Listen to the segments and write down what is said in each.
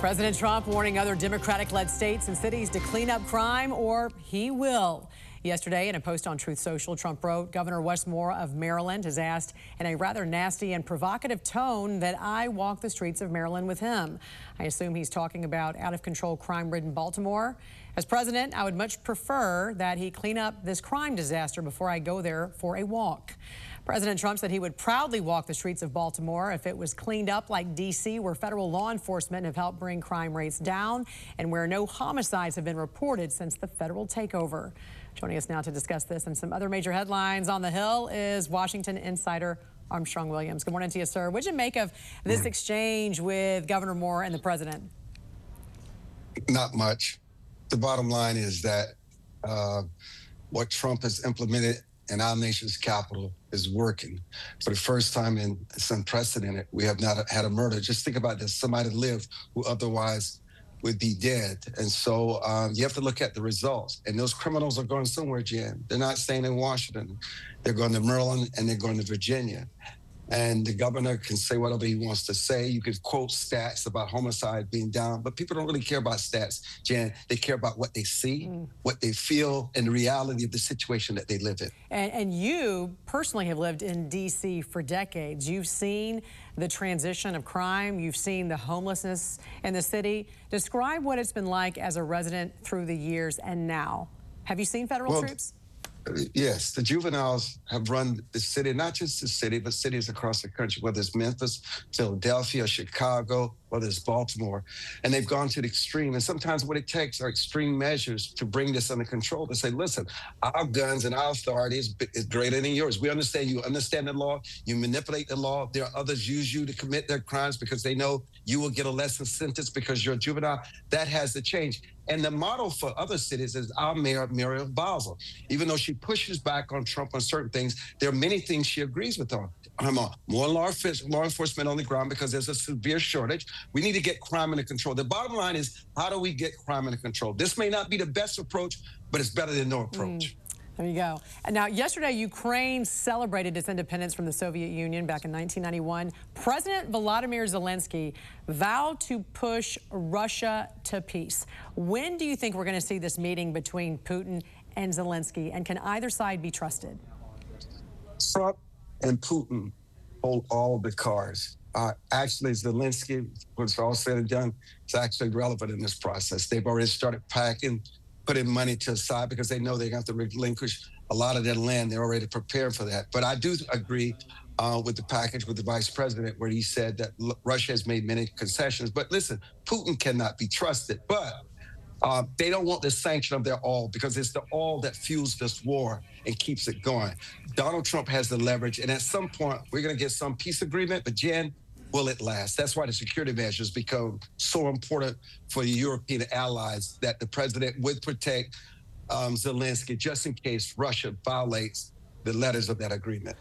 President Trump warning other Democratic-led states and cities to clean up crime, or he will. Yesterday, in a post on Truth Social, Trump wrote, Governor Wes Moore of Maryland has asked in a rather nasty and provocative tone that I walk the streets of Maryland with him. I assume he's talking about out-of-control crime-ridden Baltimore. As president, I would much prefer that he clean up this crime disaster before I go there for a walk. President Trump said he would proudly walk the streets of Baltimore if it was cleaned up like D.C., where federal law enforcement have helped bring crime rates down and where no homicides have been reported since the federal takeover. Joining us now to discuss this and some other major headlines on the Hill is Washington insider Armstrong Williams. Good morning to you, sir. What did you make of this exchange with Governor Moore and the president? Not much. The bottom line is that what Trump has implemented in our nation's capital is working. For the first time it's unprecedented. We have not had a murder. Just think about this. Somebody lived who otherwise would be dead. And so you have to look at the results. And those criminals are going somewhere, Jen. They're not staying in Washington. They're going to Maryland and they're going to Virginia. And the governor can say whatever he wants to say. You could quote stats about homicide being down, but people don't really care about stats, Jen. They care about what they see, what they feel, and the reality of the situation that they live in. And you personally have lived in D.C. for decades. You've seen the transition of crime. You've seen the homelessness in the city. Describe what it's been like as a resident through the years and now. Have you seen federal troops? Yes, the juveniles have run the city, not just the city, but cities across the country, whether it's Memphis, Philadelphia, Chicago, whether it's Baltimore. And they've gone to the extreme. And sometimes what it takes are extreme measures to bring this under control, to say, listen, our guns and our authority is greater than yours. We understand you understand the law. You manipulate the law. There are others use you to commit their crimes because they know you will get a lesser sentence because you're a juvenile. That has to change. And the model for other cities is our mayor, Muriel Bowser. Even though she pushes back on Trump on certain things, there are many things she agrees with on. More law enforcement on the ground because there's a severe shortage. We need to get crime under control. The bottom line is, how do we get crime under control? This may not be the best approach, but it's better than no approach. There you go. And now, yesterday, Ukraine celebrated its independence from the Soviet Union back in 1991. President Volodymyr Zelensky vowed to push Russia to peace. When do you think we're going to see this meeting between Putin and Zelensky? And can either side be trusted? Trump and Putin hold all the cards. Actually, Zelensky, when it's all said and done, is actually relevant in this process. They've already started putting money to the side because they know they have to relinquish a lot of their land. They're already prepared for that. But I do agree with the package with the vice president where he said that Russia has made many concessions. But listen, Putin cannot be trusted. But they don't want the sanction of their oil because it's the oil that fuels this war and keeps it going. Donald Trump has the leverage. And at some point, we're going to get some peace agreement. But Jen, will it last? That's why the security measures become so important for the European allies, that the president would protect Zelensky just in case Russia violates the letters of that agreement.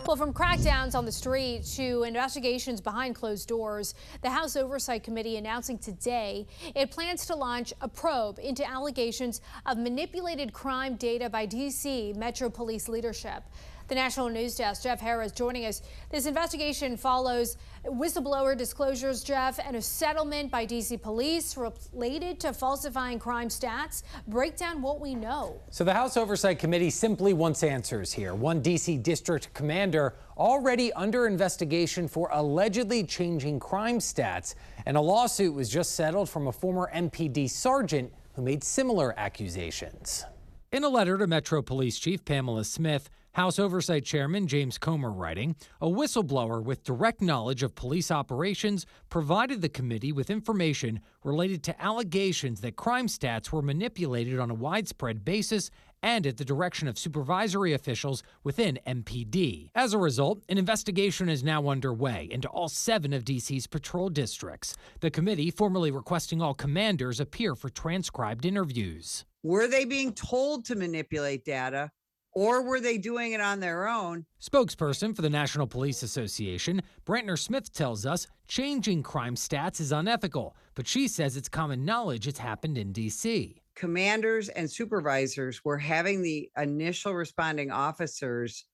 Well, from crackdowns on the street to investigations behind closed doors, the House Oversight Committee announcing today it plans to launch a probe into allegations of manipulated crime data by D.C. Metro Police leadership. The National News Desk, Jeff Harris, joining us. This investigation follows whistleblower disclosures, Jeff, and a settlement by D.C. police related to falsifying crime stats. Break down what we know. So the House Oversight Committee simply wants answers here. One D.C. district commander already under investigation for allegedly changing crime stats. And a lawsuit was just settled from a former MPD sergeant who made similar accusations. In a letter to Metro Police Chief Pamela Smith, House Oversight Chairman James Comer writing, a whistleblower with direct knowledge of police operations provided the committee with information related to allegations that crime stats were manipulated on a widespread basis and at the direction of supervisory officials within MPD. As a result, an investigation is now underway into all 7 of D.C.'s patrol districts. The committee formally requesting all commanders appear for transcribed interviews. Were they being told to manipulate data? Or were they doing it on their own? Spokesperson for the National Police Association, Brantner Smith, tells us changing crime stats is unethical, but she says it's common knowledge it's happened in D.C. Commanders and supervisors were having the initial responding officers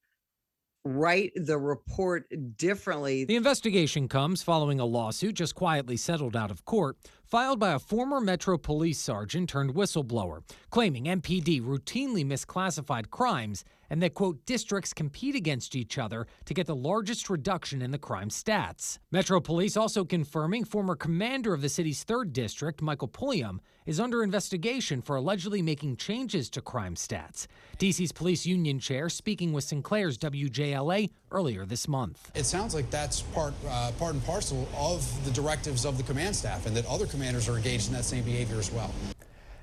write the report differently. The investigation comes following a lawsuit just quietly settled out of court, filed by a former Metro Police sergeant turned whistleblower, claiming MPD routinely misclassified crimes and that, quote, districts compete against each other to get the largest reduction in the crime stats. Metro Police also confirming former commander of the city's 3rd district, Michael Pulliam, is under investigation for allegedly making changes to crime stats. DC's police union chair speaking with Sinclair's WJLA earlier this month. It sounds like that's part and parcel of the directives of the command staff, and that other commanders are engaged in that same behavior as well.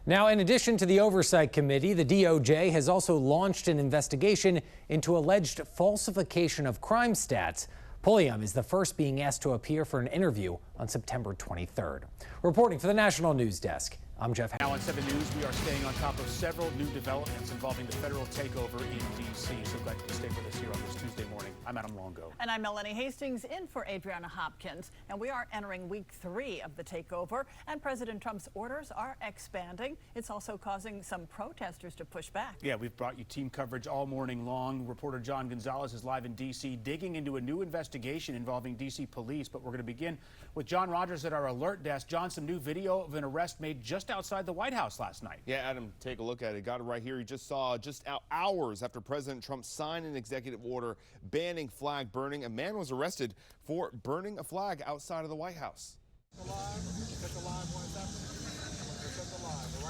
Now, in addition to the Oversight Committee, the DOJ has also launched an investigation into alleged falsification of crime stats. Pulliam is the first being asked to appear for an interview on September 23rd. Reporting for the National News Desk, I'm Jeff. Now on 7 News, we are staying on top of several new developments involving the federal takeover in D.C. So glad you can stay with us here on this Tuesday morning. I'm Adam Longo. And I'm Melanie Hastings, in for Adriana Hopkins. And we are entering week 3 of the takeover, and President Trump's orders are expanding. It's also causing some protesters to push back. Yeah, we've brought you team coverage all morning long. Reporter John Gonzalez is live in D.C. digging into a new investigation involving D.C. police. But we're going to begin with John Rogers at our alert desk. John, some new video of an arrest made just outside the White House last night. Yeah, Adam, take a look at it. Got it right here. You just saw hours after President Trump signed an executive order banning flag burning. A man was arrested for burning a flag outside of the White House.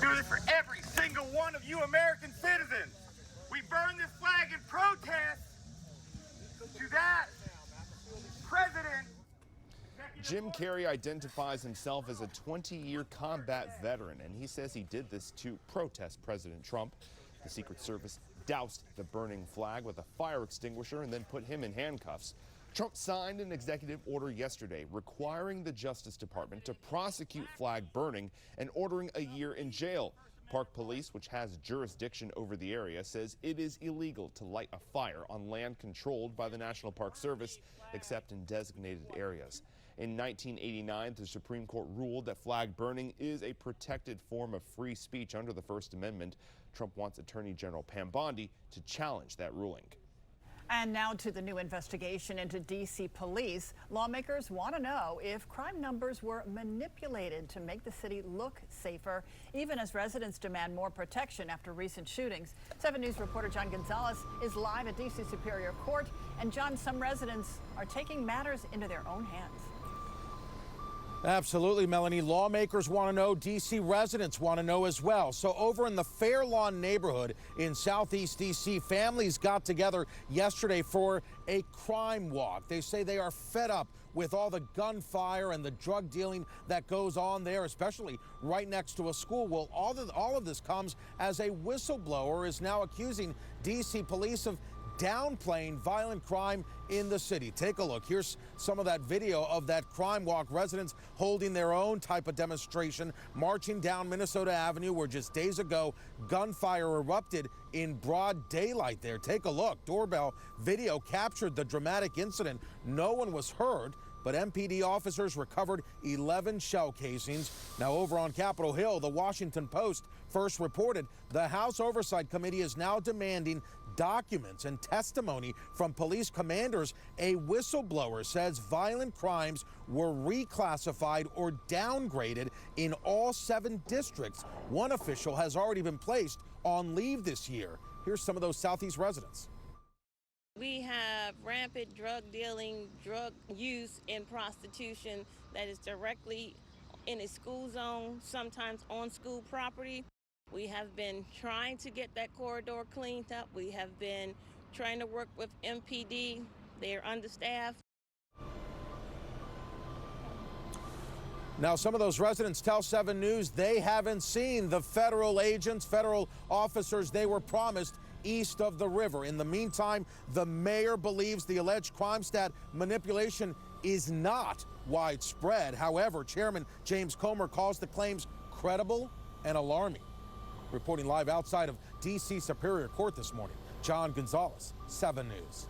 Do this for every single one of you American citizens. We burn this flag in protest to that president. Jim Carrey identifies himself as a 20-year combat veteran, and he says he did this to protest President Trump. The Secret Service doused the burning flag with a fire extinguisher and then put him in handcuffs. Trump signed an executive order yesterday requiring the Justice Department to prosecute flag burning and ordering a year in jail. Park Police, which has jurisdiction over the area, says it is illegal to light a fire on land controlled by the National Park Service, except in designated areas. In 1989, the Supreme Court ruled that flag burning is a protected form of free speech under the First Amendment. Trump wants Attorney General Pam Bondi to challenge that ruling. And now to the new investigation into D.C. police. Lawmakers want to know if crime numbers were manipulated to make the city look safer, even as residents demand more protection after recent shootings. 7 News reporter John Gonzalez is live at D.C. Superior Court. And John, some residents are taking matters into their own hands. Absolutely, Melanie. Lawmakers want to know. D.C. residents want to know as well. So over in the Fair Lawn neighborhood in Southeast D.C., families got together yesterday for a crime walk. They say they are fed up with all the gunfire and the drug dealing that goes on there, especially right next to a school. Well, all of this comes as a whistleblower is now accusing D.C. police of downplaying violent crime in the city. Take a look. Here's some of that video of that crime walk. Residents holding their own type of demonstration, marching down Minnesota Avenue, where just days ago, gunfire erupted in broad daylight there. Take a look. Doorbell video captured the dramatic incident. No one was hurt, but MPD officers recovered 11 shell casings. Now over on Capitol Hill, the Washington Post first reported the House Oversight Committee is now demanding documents and testimony from police commanders. A whistleblower says violent crimes were reclassified or downgraded in all 7 districts. One official has already been placed on leave this year. Here's some of those Southeast residents. We have rampant drug dealing, drug use, and prostitution that is directly in a school zone, sometimes on school property. We have been trying to get that corridor cleaned up. We have been trying to work with MPD. They are understaffed. Now, some of those residents tell 7 News they haven't seen the federal agents, federal officers they were promised east of the river. In the meantime, the mayor believes the alleged crime stat manipulation is not widespread. However, Chairman James Comer calls the claims credible and alarming. Reporting live outside of D.C. Superior Court this morning, John Gonzalez, 7 News.